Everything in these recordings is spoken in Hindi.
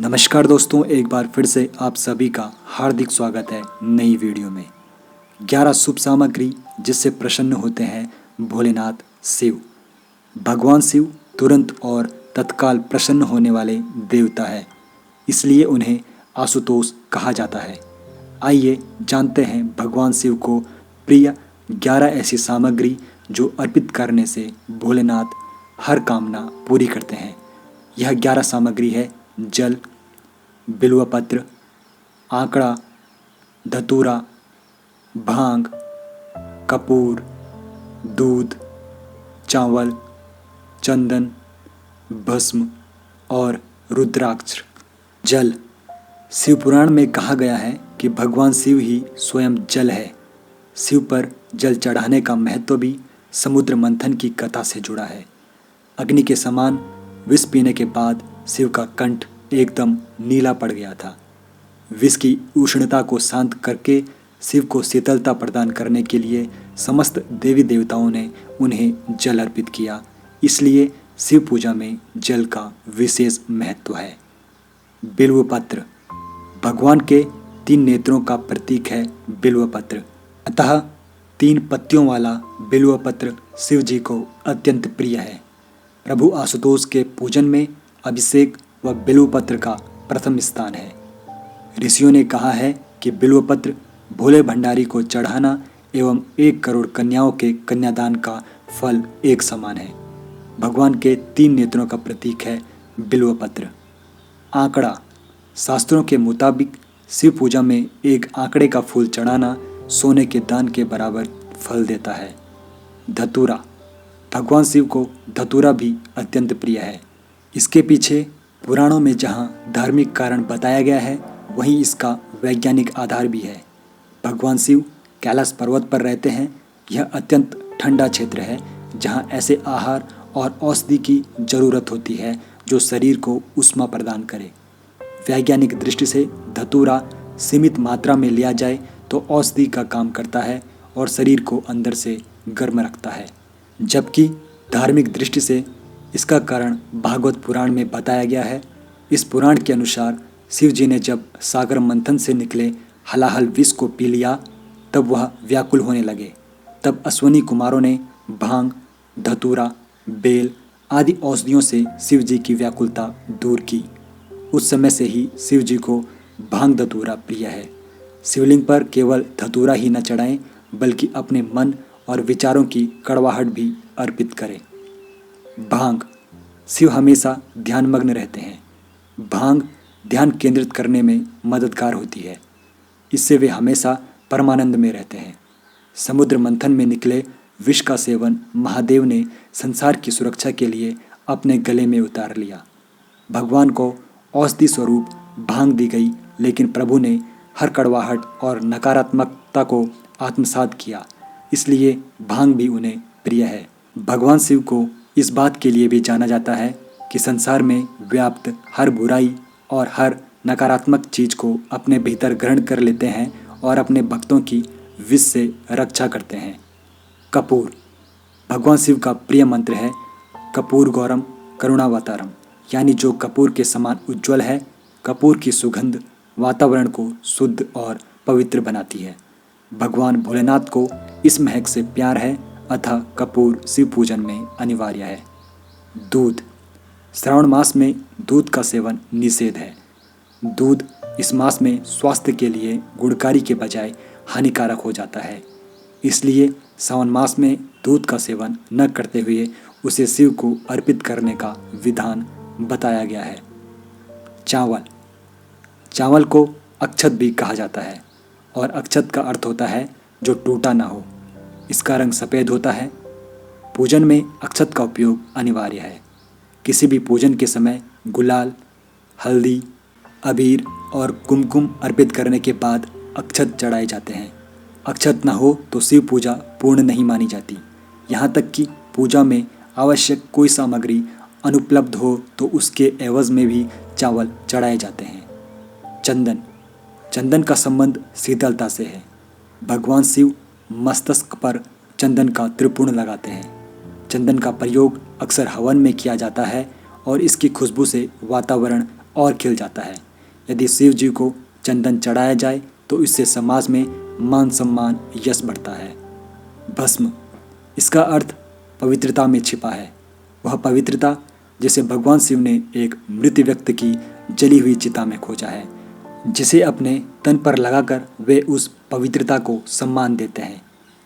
नमस्कार दोस्तों, एक बार फिर से आप सभी का हार्दिक स्वागत है नई वीडियो में। 11 शुभ सामग्री जिससे प्रसन्न होते हैं भोलेनाथ शिव। भगवान शिव तुरंत और तत्काल प्रसन्न होने वाले देवता है, इसलिए उन्हें आशुतोष कहा जाता है। आइए जानते हैं भगवान शिव को प्रिय 11 ऐसी सामग्री जो अर्पित करने से भोलेनाथ हर कामना पूरी करते हैं। यह 11 सामग्री है: जल, बिल्वपत्र, आंकड़ा, धतूरा, भांग, कपूर, दूध, चावल, चंदन, भस्म और रुद्राक्ष। जल। शिव पुराण में कहा गया है कि भगवान शिव ही स्वयं जल है। शिव पर जल चढ़ाने का महत्व भी समुद्र मंथन की कथा से जुड़ा है। अग्नि के समान विष पीने के बाद शिव का कंठ एकदम नीला पड़ गया था। विष की उष्णता को शांत करके शिव को शीतलता प्रदान करने के लिए समस्त देवी देवताओं ने उन्हें जल अर्पित किया, इसलिए शिव पूजा में जल का विशेष महत्व है। बिल्वपत्र। भगवान के 3 नेत्रों का प्रतीक है बिल्वपत्र, अतः 3 पत्तियों वाला बिल्वपत्र शिव जी को अत्यंत प्रिय है। प्रभु आशुतोष के पूजन में अभिषेक व बिल्वपत्र का प्रथम स्थान है। ऋषियों ने कहा है कि बिल्वपत्र भोले भंडारी को चढ़ाना एवं 1 करोड़ कन्याओं के कन्यादान का फल एक समान है। भगवान के 3 नेत्रों का प्रतीक है बिल्वपत्र। आंकड़ा। शास्त्रों के मुताबिक शिव पूजा में एक आंकड़े का फूल चढ़ाना सोने के दान के बराबर फल देता है। धतूरा। भगवान शिव को धतूरा भी अत्यंत प्रिय है। इसके पीछे पुराणों में जहाँ धार्मिक कारण बताया गया है, वहीं इसका वैज्ञानिक आधार भी है। भगवान शिव कैलाश पर्वत पर रहते हैं। यह अत्यंत ठंडा क्षेत्र है जहाँ ऐसे आहार और औषधि की जरूरत होती है जो शरीर को ऊष्मा प्रदान करे। वैज्ञानिक दृष्टि से धतूरा सीमित मात्रा में लिया जाए तो औषधि का काम करता है और शरीर को अंदर से गर्म रखता है, जबकि धार्मिक दृष्टि से इसका कारण भागवत पुराण में बताया गया है। इस पुराण के अनुसार शिव जी ने जब सागर मंथन से निकले हलाहल विष को पी लिया, तब वह व्याकुल होने लगे। तब अश्वनी कुमारों ने भांग, धतूरा, बेल आदि औषधियों से शिव जी की व्याकुलता दूर की। उस समय से ही शिव जी को भांग धतूरा प्रिय है। शिवलिंग पर केवल धतूरा ही न चढ़ाएं, बल्कि अपने मन और विचारों की कड़वाहट भी अर्पित करें। भांग। शिव हमेशा ध्यानमग्न रहते हैं। भांग ध्यान केंद्रित करने में मददगार होती है। इससे वे हमेशा परमानंद में रहते हैं। समुद्र मंथन में निकले विष का सेवन महादेव ने संसार की सुरक्षा के लिए अपने गले में उतार लिया। भगवान को औषधि स्वरूप भांग दी गई, लेकिन प्रभु ने हर कड़वाहट और नकारात्मकता को आत्मसात किया, इसलिए भांग भी उन्हें प्रिय है। भगवान शिव को इस बात के लिए भी जाना जाता है कि संसार में व्याप्त हर बुराई और हर नकारात्मक चीज को अपने भीतर ग्रहण कर लेते हैं और अपने भक्तों की विष से रक्षा करते हैं। कपूर। भगवान शिव का प्रिय मंत्र है कपूर गौरम करुणावतारम, यानी जो कपूर के समान उज्ज्वल है। कपूर की सुगंध वातावरण को शुद्ध और पवित्र बनाती है। भगवान भोलेनाथ को इस महक से प्यार है, अतः कपूर शिव पूजन में अनिवार्य है। दूध। श्रावण मास में दूध का सेवन निषेध है। दूध इस मास में स्वास्थ्य के लिए गुणकारी के बजाय हानिकारक हो जाता है, इसलिए सावन मास में दूध का सेवन न करते हुए उसे शिव को अर्पित करने का विधान बताया गया है। चावल। चावल को अक्षत भी कहा जाता है और अक्षत का अर्थ होता है जो टूटा ना हो। इसका रंग सफ़ेद होता है। पूजन में अक्षत का उपयोग अनिवार्य है। किसी भी पूजन के समय गुलाल, हल्दी, अबीर और कुमकुम अर्पित करने के बाद अक्षत चढ़ाए जाते हैं। अक्षत न हो तो शिव पूजा पूर्ण नहीं मानी जाती। यहाँ तक कि पूजा में आवश्यक कोई सामग्री अनुपलब्ध हो तो उसके एवज में भी चावल चढ़ाए जाते हैं। चंदन। चंदन का संबंध शीतलता से है। भगवान शिव मस्तक पर चंदन का त्रिपुण लगाते हैं। चंदन का प्रयोग अक्सर हवन में किया जाता है और इसकी खुशबू से वातावरण और खिल जाता है। यदि शिव जी को चंदन चढ़ाया जाए तो इससे समाज में मान सम्मान यश बढ़ता है। भस्म, इसका अर्थ पवित्रता में छिपा है। वह पवित्रता जिसे भगवान शिव ने एक मृत व्यक्ति की जली हुई चिता में खोजा है, जिसे अपने तन पर लगाकर वे उस पवित्रता को सम्मान देते हैं।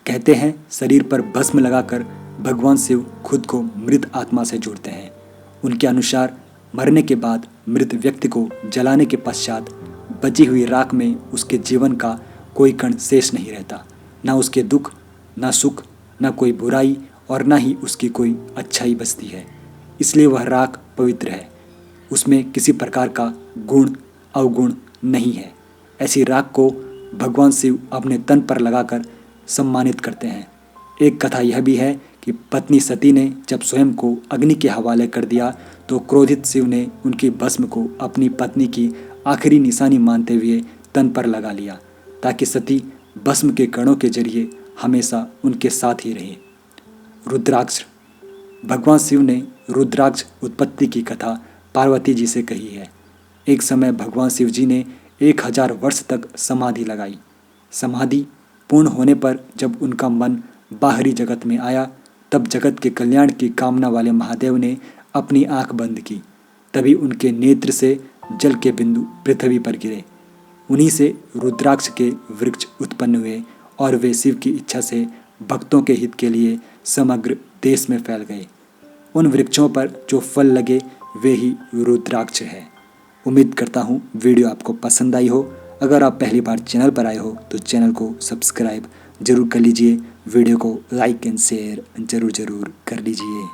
कहते हैं शरीर पर भस्म लगाकर भगवान शिव खुद को मृत आत्मा से जोड़ते हैं। उनके अनुसार मरने के बाद मृत व्यक्ति को जलाने के पश्चात बची हुई राख में उसके जीवन का कोई कण शेष नहीं रहता। ना उसके दुख, ना सुख, ना कोई बुराई और ना ही उसकी कोई अच्छाई बचती है। इसलिए वह राख पवित्र है। उसमें किसी प्रकार का गुण अवगुण नहीं है। ऐसी राख को भगवान शिव अपने तन पर लगाकर सम्मानित करते हैं। एक कथा यह भी है कि पत्नी सती ने जब स्वयं को अग्नि के हवाले कर दिया तो क्रोधित शिव ने उनकी भस्म को अपनी पत्नी की आखिरी निशानी मानते हुए तन पर लगा लिया, ताकि सती भस्म के कणों के जरिए हमेशा उनके साथ ही रहे। रुद्राक्ष, भगवान शिव ने रुद्राक्ष उत्पत्ति की कथा पार्वती जी से कही है। एक समय भगवान शिव जी ने 1000 वर्ष तक समाधि लगाई। समाधि पूर्ण होने पर जब उनका मन बाहरी जगत में आया, तब जगत के कल्याण की कामना वाले महादेव ने अपनी आंख बंद की। तभी उनके नेत्र से जल के बिंदु पृथ्वी पर गिरे। उन्हीं से रुद्राक्ष के वृक्ष उत्पन्न हुए और वे शिव की इच्छा से भक्तों के हित के लिए समग्र देश में फैल गए। उन वृक्षों पर जो फल लगे वे ही रुद्राक्ष है। उम्मीद करता हूँ वीडियो आपको पसंद आई हो। अगर आप पहली बार चैनल पर आए हो तो चैनल को सब्सक्राइब जरूर कर लीजिए। वीडियो को लाइक एंड शेयर जरूर कर लीजिए।